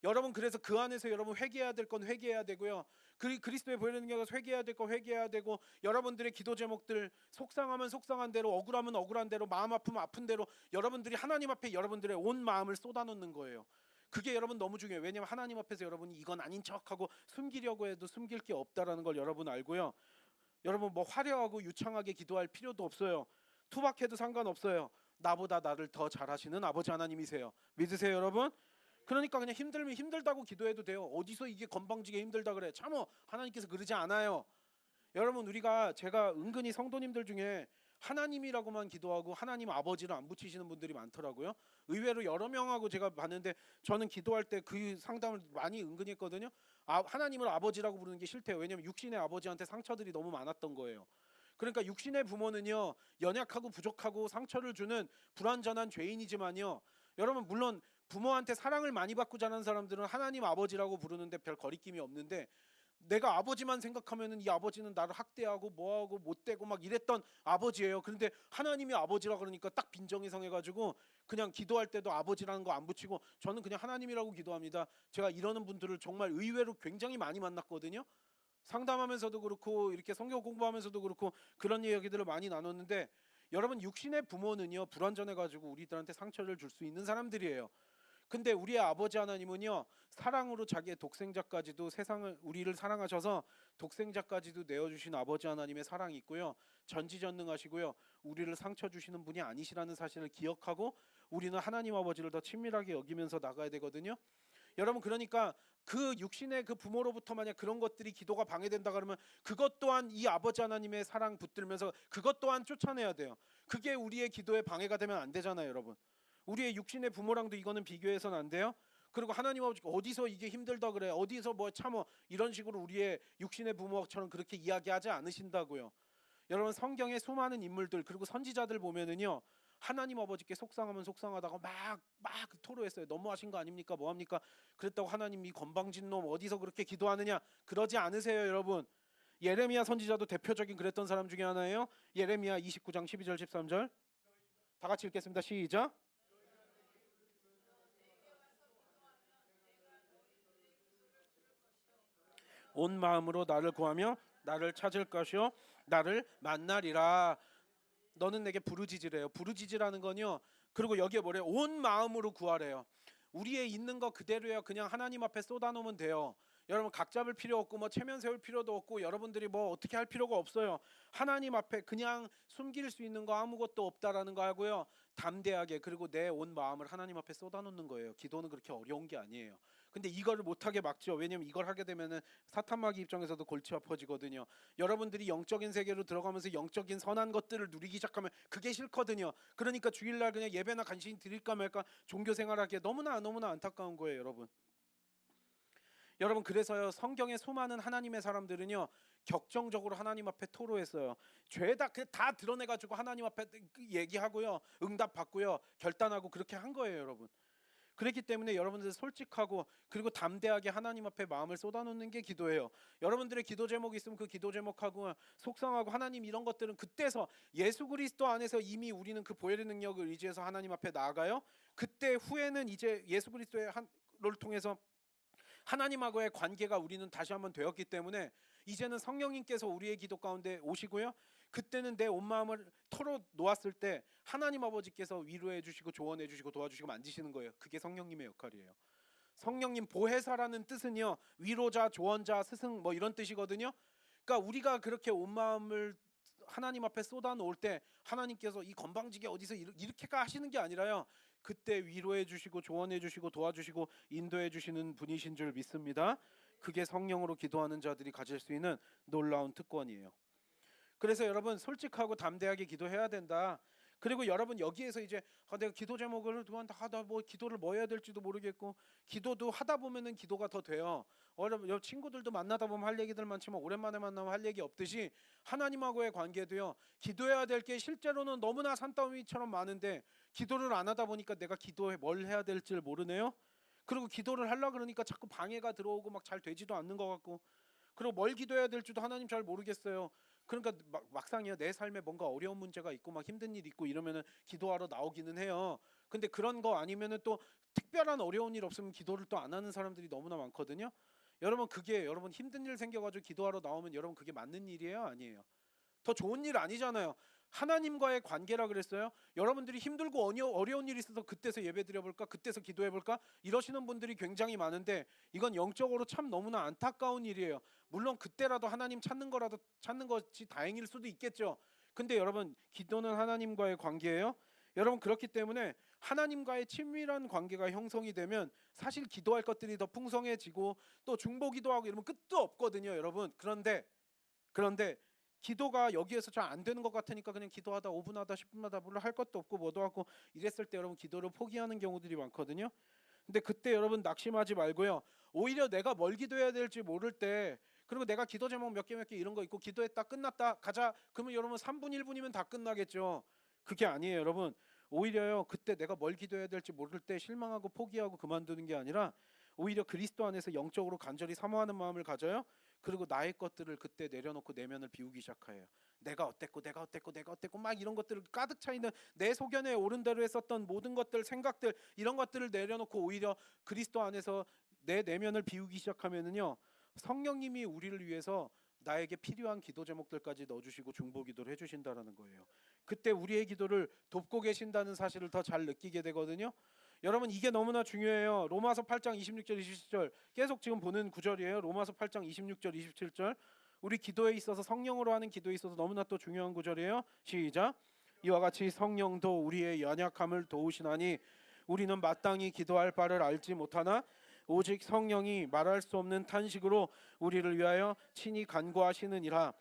여러분, 그래서 그 안에서 여러분 회개해야 될 건 회개해야 되고요. 그리스도의 보혈의 능력에서 회개해야 될 건 회개해야 되고, 여러분들의 기도 제목들, 속상하면 속상한 대로, 억울하면 억울한 대로, 마음 아프면 아픈 대로 여러분들이 하나님 앞에 여러분들의 온 마음을 쏟아놓는 거예요. 그게 여러분 너무 중요해요. 왜냐하면 하나님 앞에서 여러분이 이건 아닌 척하고 숨기려고 해도 숨길 게 없다라는 걸 여러분 알고요. 여러분, 뭐 화려하고 유창하게 기도할 필요도 없어요. 투박해도 상관없어요. 나보다 나를 더 잘하시는 아버지 하나님이세요. 믿으세요, 여러분? 그러니까 그냥 힘들면 힘들다고 기도해도 돼요. 어디서 이게 건방지게 힘들다 그래? 참어. 하나님께서 그러지 않아요. 여러분, 제가 은근히 성도님들 중에 하나님이라고만 기도하고 하나님 아버지를 안 붙이시는 분들이 많더라고요. 의외로 여러 명하고 제가 봤는데, 저는 기도할 때 그 상담을 많이 은근히 했거든요. 하나님을 아버지라고 부르는 게 싫대요. 왜냐하면 육신의 아버지한테 상처들이 너무 많았던 거예요. 그러니까 육신의 부모는요, 연약하고 부족하고 상처를 주는 불완전한 죄인이지만요, 여러분, 물론 부모한테 사랑을 많이 받고 자란 사람들은 하나님 아버지라고 부르는데 별 거리낌이 없는데, 내가 아버지만 생각하면은 이 아버지는 나를 학대하고 뭐하고 못되고 막 이랬던 아버지예요. 그런데 하나님이 아버지라 그러니까 딱 빈정이 상해가지고 그냥 기도할 때도 아버지라는 거 안 붙이고 저는 그냥 하나님이라고 기도합니다. 제가 이러는 분들을 정말 의외로 굉장히 많이 만났거든요. 상담하면서도 그렇고 이렇게 성경 공부하면서도 그렇고 그런 이야기들을 많이 나눴는데, 여러분, 육신의 부모는요, 불완전해가지고 우리들한테 상처를 줄 수 있는 사람들이에요. 근데 우리의 아버지 하나님은요, 사랑으로 자기의 독생자까지도, 세상을 우리를 사랑하셔서 독생자까지도 내어주신 아버지 하나님의 사랑이 있고요, 전지전능하시고요, 우리를 상처 주시는 분이 아니시라는 사실을 기억하고 우리는 하나님 아버지를 더 친밀하게 여기면서 나가야 되거든요. 여러분, 그러니까 그 육신의 그 부모로부터 만약 그런 것들이 기도가 방해된다 그러면 그것 또한 이 아버지 하나님의 사랑 붙들면서 그것 또한 쫓아내야 돼요. 그게 우리의 기도에 방해가 되면 안 되잖아요, 여러분. 우리의 육신의 부모랑도 이거는 비교해서는 안 돼요. 그리고 하나님 아버지가 어디서 이게 힘들다 그래, 어디서 뭐 참어, 이런 식으로 우리의 육신의 부모처럼 그렇게 이야기하지 않으신다고요. 여러분, 성경의 수많은 인물들 그리고 선지자들 보면은요, 하나님 아버지께 속상하면 속상하다고 막 토로했어요. 너무하신 거 아닙니까? 뭐합니까? 그랬다고 하나님이 건방진 놈 어디서 그렇게 기도하느냐, 그러지 않으세요, 여러분. 예레미야 선지자도 대표적인 그랬던 사람 중에 하나예요. 예레미야 29장 12절 13절 다 같이 읽겠습니다. 시작. 온 마음으로 나를 구하며 나를 찾을 것이요 나를 만나리라. 너는 내게 부르짖으래요. 부르짖으라는 건요, 그리고 여기에 뭐래요? 온 마음으로 구하래요. 우리의 있는 거 그대로요, 그냥 하나님 앞에 쏟아놓으면 돼요. 여러분, 각 잡을 필요 없고 뭐 체면 세울 필요도 없고 여러분들이 뭐 어떻게 할 필요가 없어요. 하나님 앞에 그냥 숨길 수 있는 거 아무것도 없다라는 거 하고요, 담대하게, 그리고 내 온 마음을 하나님 앞에 쏟아놓는 거예요. 기도는 그렇게 어려운 게 아니에요. 근데 이거를 못하게 막죠. 왜냐면 이걸 하게 되면은 사탄마귀 입장에서도 골치 아파지거든요. 여러분들이 영적인 세계로 들어가면서 영적인 선한 것들을 누리기 시작하면 그게 싫거든요. 그러니까 주일날 그냥 예배나 간신히 드릴까 말까 종교 생활하기에 너무나 안타까운 거예요, 여러분. 여러분, 그래서요, 성경의 수많은 하나님의 사람들은요, 격정적으로 하나님 앞에 토로했어요. 죄다 다 드러내가지고 하나님 앞에 얘기하고요, 응답 받고요, 결단하고 그렇게 한 거예요, 여러분. 그렇기 때문에 여러분들 솔직하고 그리고 담대하게 하나님 앞에 마음을 쏟아놓는 게 기도예요. 여러분들의 기도 제목이 있으면 그 기도 제목하고 속상하고 하나님 이런 것들은 그때서 예수 그리스도 안에서 이미 우리는 그 보혈의 능력을 의지해서 하나님 앞에 나아가요. 그때 후에는 이제 예수 그리스도의 를 통해서 하나님하고의 관계가 우리는 다시 한번 되었기 때문에 이제는 성령님께서 우리의 기도 가운데 오시고요, 그때는 내 온 마음을 털어 놓았을 때 하나님 아버지께서 위로해 주시고 조언해 주시고 도와주시고 만지시는 거예요. 그게 성령님의 역할이에요. 성령님 보혜사라는 뜻은요, 위로자, 조언자, 스승 뭐 이런 뜻이거든요. 그러니까 우리가 그렇게 온 마음을 하나님 앞에 쏟아 놓을 때 하나님께서 이 건방지게 어디서 이렇게가 하시는 게 아니라요, 그때 위로해 주시고 조언해 주시고 도와주시고 인도해 주시는 분이신 줄 믿습니다. 그게 성령으로 기도하는 자들이 가질 수 있는 놀라운 특권이에요. 그래서 여러분 솔직하고 담대하게 기도해야 된다. 그리고 여러분 여기에서 이제 내가 기도 제목을 하다 뭐 기도를 뭐 해야 될지도 모르겠고, 기도도 하다 보면은 기도가 더 돼요. 여러분 친구들도 만나다 보면 할 얘기들 많지만 오랜만에 만나면 할 얘기 없듯이 하나님하고의 관계도요, 기도해야 될 게 실제로는 너무나 산더미처럼 많은데 기도를 안 하다 보니까 내가 기도에 뭘 해야 될지를 모르네요. 그리고 기도를 하려 그러니까 자꾸 방해가 들어오고 막 잘 되지도 않는 것 같고, 그리고 뭘 기도해야 될지도 하나님 잘 모르겠어요. 그러니까 막상이요, 내 삶에 뭔가 어려운 문제가 있고 막 힘든 일 있고 이러면은 기도하러 나오기는 해요. 근데 그런 거 아니면은 또 특별한 어려운 일 없으면 기도를 또 안 하는 사람들이 너무나 많거든요. 여러분 그게 여러분 힘든 일 생겨가지고 기도하러 나오면 여러분 그게 맞는 일이에요, 아니에요? 더 좋은 일 아니잖아요. 하나님과의 관계라 그랬어요. 여러분들이 힘들고 어려운 일이 있어서 그때서 예배 드려볼까, 그때서 기도해볼까 이러시는 분들이 굉장히 많은데 이건 영적으로 참 너무나 안타까운 일이에요. 물론 그때라도 하나님 찾는 것이 다행일 수도 있겠죠. 근데 여러분 기도는 하나님과의 관계예요. 여러분 그렇기 때문에 하나님과의 친밀한 관계가 형성이 되면 사실 기도할 것들이 더 풍성해지고 또 중보기도 하고 이러면 끝도 없거든요, 여러분. 그런데 기도가 여기에서 잘 안 되는 것 같으니까 그냥 기도하다 5분 하다 10분 하다 물론 할 것도 없고 뭐도 하고 이랬을 때 여러분 기도를 포기하는 경우들이 많거든요. 근데 그때 여러분 낙심하지 말고요, 오히려 내가 뭘 기도해야 될지 모를 때, 그리고 내가 기도 제목 몇 개 이런 거 있고 기도했다 끝났다 가자 그러면 여러분 3분 1분이면 다 끝나겠죠. 그게 아니에요, 여러분. 오히려요, 그때 내가 뭘 기도해야 될지 모를 때 실망하고 포기하고 그만두는 게 아니라 오히려 그리스도 안에서 영적으로 간절히 사모하는 마음을 가져요. 그리고 나의 것들을 그때 내려놓고 내면을 비우기 시작해요. 내가 어땠고 막 이런 것들을 가득 차 있는 내 소견에 옳은 대로 했었던 모든 것들, 생각들 이런 것들을 내려놓고 오히려 그리스도 안에서 내 내면을 비우기 시작하면은요, 성령님이 우리를 위해서 나에게 필요한 기도 제목들까지 넣어주시고 중보 기도를 해주신다라는 거예요. 그때 우리의 기도를 돕고 계신다는 사실을 더 잘 느끼게 되거든요. 여러분 이게 너무나 중요해요. 로마서 8장 26절 27절 계속 지금 보는 구절이에요. 로마서 8장 26절 27절. 우리 기도에 있어서 성령으로 하는 기도에 있어서 너무나 또 중요한 구절이에요. 시작. 이와 같이 성령도 우리의 연약함을 도우시나니 우리는 마땅히 기도할 바를 알지 못하나 오직 성령이 말할 수 없는 탄식으로 우리를 위하여 친히 간구하시느니라.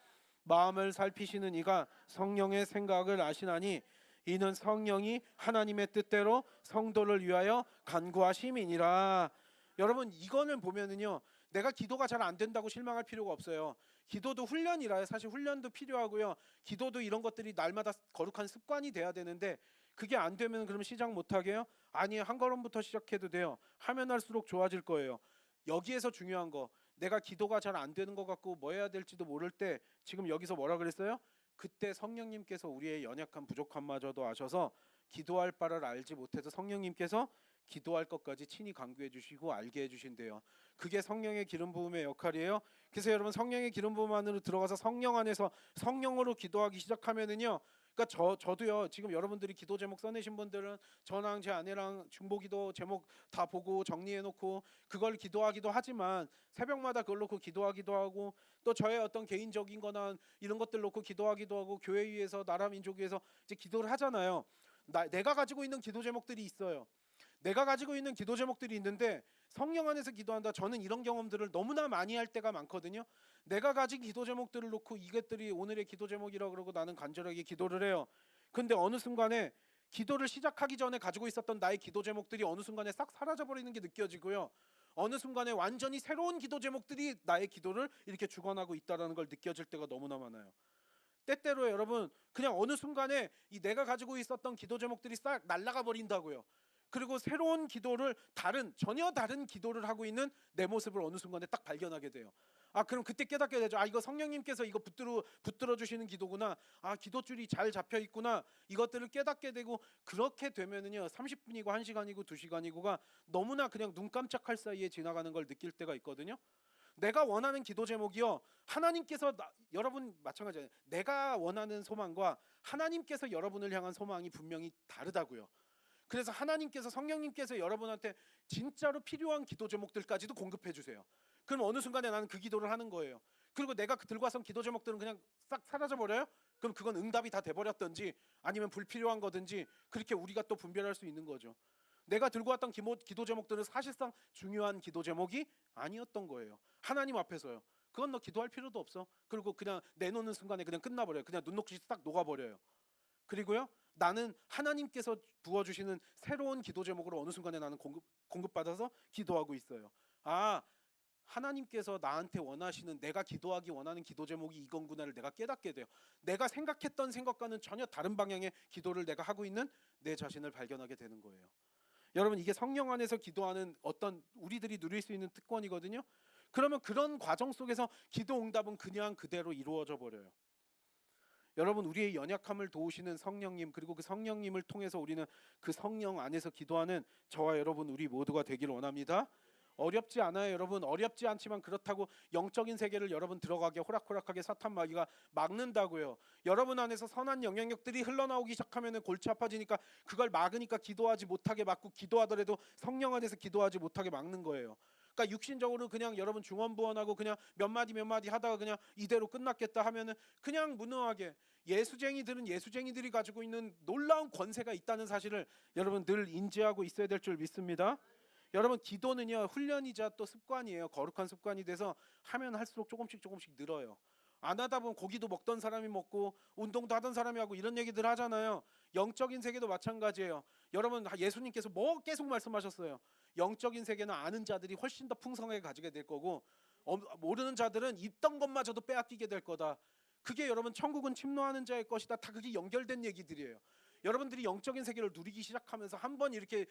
마음을 살피시는 이가 성령의 생각을 아시나니 이는 성령이 하나님의 뜻대로 성도를 위하여 간구하심이니라. 여러분 이거는 보면은요, 내가 기도가 잘 안 된다고 실망할 필요가 없어요. 기도도 훈련이라요. 사실 훈련도 필요하고요. 기도도 이런 것들이 날마다 거룩한 습관이 돼야 되는데 그게 안 되면 그럼 시작 못 하게요? 아니에요. 한 걸음부터 시작해도 돼요. 하면 할수록 좋아질 거예요. 여기에서 중요한 거, 내가 기도가 잘 안 되는 것 같고 뭐 해야 될지도 모를 때 지금 여기서 뭐라 그랬어요? 그때 성령님께서 우리의 연약한 부족함마저도 아셔서 기도할 바를 알지 못해서 성령님께서 기도할 것까지 친히 간구해 주시고 알게 해 주신대요. 그게 성령의 기름 부음의 역할이에요. 그래서 여러분 성령의 기름 부음 안으로 들어가서 성령 안에서 성령으로 기도하기 시작하면은요, 그러니까 저도요, 지금 여러분들이 기도 제목 써내신 분들은 저랑 제 아내랑 중보기도 제목 다 보고 정리해놓고 그걸 기도하기도 하지만 새벽마다 그걸 놓고 기도하기도 하고 또 저의 어떤 개인적인 거나 이런 것들 놓고 기도하기도 하고 교회 위해서 나라 민족 위해서 이제 기도를 하잖아요. 내가 가지고 있는 기도 제목들이 있어요. 내가 가지고 있는 기도 제목들이 있는데 성령 안에서 기도한다, 저는 이런 경험들을 너무나 많이 할 때가 많거든요. 내가 가진 기도 제목들을 놓고 이것들이 오늘의 기도 제목이라고 그러고 나는 간절하게 기도를 해요. 근데 어느 순간에 기도를 시작하기 전에 가지고 있었던 나의 기도 제목들이 어느 순간에 싹 사라져버리는 게 느껴지고요, 어느 순간에 완전히 새로운 기도 제목들이 나의 기도를 이렇게 주관하고 있다는 걸 느껴질 때가 너무나 많아요. 때때로 여러분 그냥 어느 순간에 이 내가 가지고 있었던 기도 제목들이 싹 날아가 버린다고요. 그리고 새로운 기도를 전혀 다른 기도를 하고 있는 내 모습을 어느 순간에 딱 발견하게 돼요. 아 그럼 그때 깨닫게 되죠. 아 이거 성령님께서 이거 붙들어 주시는 기도구나. 아 기도줄이 잘 잡혀 있구나. 이것들을 깨닫게 되고, 그렇게 되면은요 30분이고 1시간이고 2시간이고가 너무나 그냥 눈 깜짝할 사이에 지나가는 걸 느낄 때가 있거든요. 내가 원하는 기도 제목이요. 하나님께서 여러분 마찬가지예요. 내가 원하는 소망과 하나님께서 여러분을 향한 소망이 분명히 다르다고요. 그래서 하나님께서 성령님께서 여러분한테 진짜로 필요한 기도 제목들까지도 공급해 주세요. 그럼 어느 순간에 나는 그 기도를 하는 거예요. 그리고 내가 들고 와서 기도 제목들은 그냥 싹 사라져 버려요? 그럼 그건 응답이 다 돼 버렸던지 아니면 불필요한 거든지 그렇게 우리가 또 분별할 수 있는 거죠. 내가 들고 왔던 기도 제목들은 사실상 중요한 기도 제목이 아니었던 거예요. 하나님 앞에서요. 그건 너 기도할 필요도 없어. 그리고 그냥 내놓는 순간에 그냥 끝나버려요. 그냥 눈녹이 딱 녹아버려요. 그리고요, 나는 하나님께서 부어주시는 새로운 기도 제목으로 어느 순간에 나는 공급받아서 기도하고 있어요. 아, 하나님께서 나한테 원하시는, 내가 기도하기 원하는 기도 제목이 이건구나를 내가 깨닫게 돼요. 내가 생각했던 생각과는 전혀 다른 방향의 기도를 내가 하고 있는 내 자신을 발견하게 되는 거예요. 여러분, 이게 성령 안에서 기도하는 어떤 우리들이 누릴 수 있는 특권이거든요. 그러면 그런 과정 속에서 기도 응답은 그냥 그대로 이루어져 버려요. 여러분, 우리의 연약함을 도우시는 성령님, 그리고 그 성령님을 통해서 우리는 그 성령 안에서 기도하는 저와 여러분 우리 모두가 되기를 원합니다. 어렵지 않아요, 여러분. 어렵지 않지만 그렇다고 영적인 세계를 여러분 들어가게 호락호락하게 사탄 마귀가 막는다고요. 여러분 안에서 선한 영향력들이 흘러나오기 시작하면 골치 아파지니까 그걸 막으니까 기도하지 못하게 막고, 기도하더라도 성령 안에서 기도하지 못하게 막는 거예요. 그러니까 육신적으로 그냥 여러분 중언부언하고 그냥 몇 마디 하다가 그냥 이대로 끝났겠다 하면은 그냥 무능하게, 예수쟁이들은 예수쟁이들이 가지고 있는 놀라운 권세가 있다는 사실을 여러분 늘 인지하고 있어야 될 줄 믿습니다. 여러분, 기도는요 훈련이자 또 습관이에요. 거룩한 습관이 돼서 하면 할수록 조금씩 늘어요. 안 하다 보면 고기도 먹던 사람이 먹고 운동도 하던 사람이 하고 이런 얘기들 하잖아요. 영적인 세계도 마찬가지예요. 여러분, 예수님께서 뭐 계속 말씀하셨어요. 영적인 세계는 아는 자들이 훨씬 더 풍성하게 가지게 될 거고 모르는 자들은 있던 것마저도 빼앗기게 될 거다. 그게 여러분 천국은 침노하는 자의 것이다. 다 그게 연결된 얘기들이에요. 여러분들이 영적인 세계를 누리기 시작하면서 한번 이렇게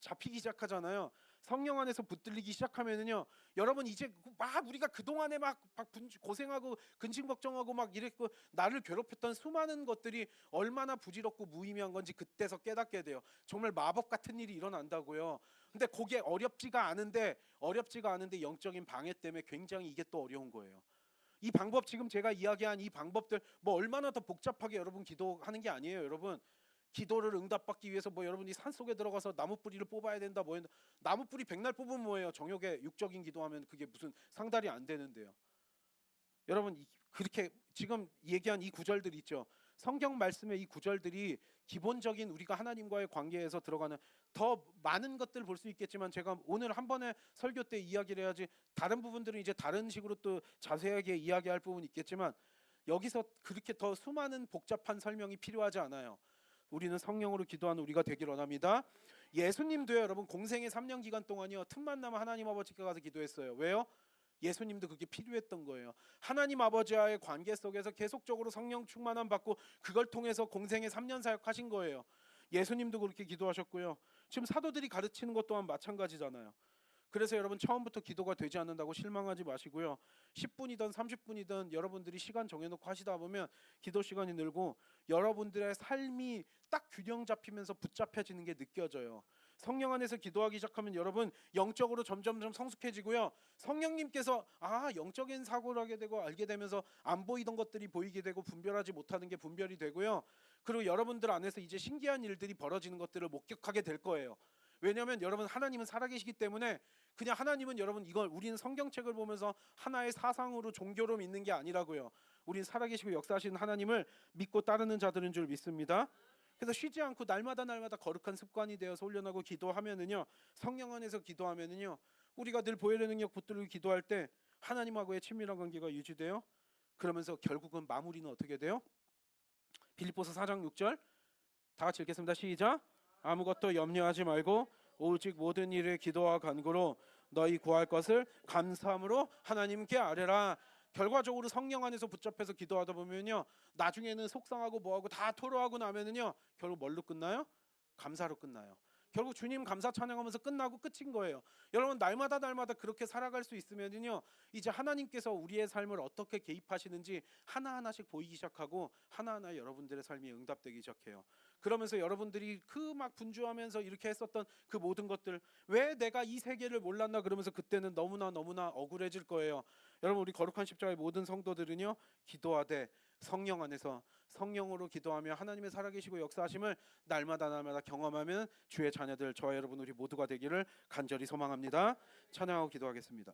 잡히기 시작하잖아요. 성령 안에서 붙들리기 시작하면은요, 여러분 이제 막 우리가 그동안에 막 고생하고 근심 걱정하고 막 이랬고 나를 괴롭혔던 수많은 것들이 얼마나 부질없고 무의미한 건지 그때서 깨닫게 돼요. 정말 마법 같은 일이 일어난다고요. 근데 그게 어렵지가 않은데 영적인 방해 때문에 굉장히 이게 또 어려운 거예요. 이 방법, 지금 제가 이야기한 이 방법들 뭐 얼마나 더 복잡하게 여러분 기도하는 게 아니에요, 여러분. 기도를 응답받기 위해서 뭐 여러분이 산속에 들어가서 나무 뿌리를 뽑아야 된다 뭐 나무 뿌리 백날 뽑으면 뭐예요? 정욕에 육적인 기도하면 그게 무슨 상달이 안 되는데요. 여러분, 그렇게 지금 얘기한 이 구절들 있죠. 성경 말씀의 이 구절들이 기본적인 우리가 하나님과의 관계에서 들어가는 더 많은 것들 볼 수 있겠지만 제가 오늘 한 번에 설교 때 이야기를 해야지 다른 부분들은 이제 다른 식으로 또 자세하게 이야기할 부분이 있겠지만 여기서 그렇게 더 수많은 복잡한 설명이 필요하지 않아요. 우리는 성령으로 기도하는 우리가 되길 원합니다. 예수님도요, 여러분 공생의 3년 기간 동안이요 틈만 나면 하나님 아버지께 가서 기도했어요. 왜요? 예수님도 그게 필요했던 거예요. 하나님 아버지와의 관계 속에서 계속적으로 성령 충만함 받고 그걸 통해서 공생의 3년 사역하신 거예요. 예수님도 그렇게 기도하셨고요. 지금 사도들이 가르치는 것 또한 마찬가지잖아요. 그래서 여러분, 처음부터 기도가 되지 않는다고 실망하지 마시고요. 10분이든 30분이든 여러분들이 시간 정해놓고 하시다 보면 기도 시간이 늘고 여러분들의 삶이 딱 균형 잡히면서 붙잡혀지는 게 느껴져요. 성령 안에서 기도하기 시작하면 여러분 영적으로 점점 성숙해지고요. 성령님께서 영적인 사고를 하게 되고 알게 되면서 안 보이던 것들이 보이게 되고 분별하지 못하는 게 분별이 되고요. 그리고 여러분들 안에서 이제 신기한 일들이 벌어지는 것들을 목격하게 될 거예요. 왜냐하면 여러분, 하나님은 살아계시기 때문에 그냥 하나님은 여러분, 이걸 우리는 성경책을 보면서 하나의 사상으로 종교로 믿는 게 아니라고요. 우리는 살아계시고 역사하시는 하나님을 믿고 따르는 자들인 줄 믿습니다. 그래서 쉬지 않고 날마다 거룩한 습관이 되어서 훈련하고 기도하면은요, 성령 안에서 기도하면은요, 우리가 늘 보혈의 능력 붙들고 기도할 때 하나님하고의 친밀한 관계가 유지돼요. 그러면서 결국은 마무리는 어떻게 돼요? 빌립보서 4장 6절 다 같이 읽겠습니다. 시작. 아무것도 염려하지 말고 오직 모든 일에 기도와 간구로 너희 구할 것을 감사함으로 하나님께 아뢰라. 결과적으로 성령 안에서 붙잡혀서 기도하다 보면요, 나중에는 속상하고 뭐하고 다 토로하고 나면은요, 결국 뭘로 끝나요? 감사로 끝나요. 결국 주님 감사 찬양하면서 끝나고 끝인 거예요. 여러분 날마다 그렇게 살아갈 수 있으면요, 이제 하나님께서 우리의 삶을 어떻게 개입하시는지 하나하나씩 보이기 시작하고 하나하나 여러분들의 삶이 응답되기 시작해요. 그러면서 여러분들이 그 막 분주하면서 이렇게 했었던 그 모든 것들, 왜 내가 이 세계를 몰랐나, 그러면서 그때는 너무나 억울해질 거예요. 여러분, 우리 거룩한 십자가의 모든 성도들은요, 기도하되 성령 안에서 성령으로 기도하며 하나님의 살아계시고 역사하심을 날마다 경험하면 주의 자녀들, 저와 여러분 우리 모두가 되기를 간절히 소망합니다. 찬양하고 기도하겠습니다.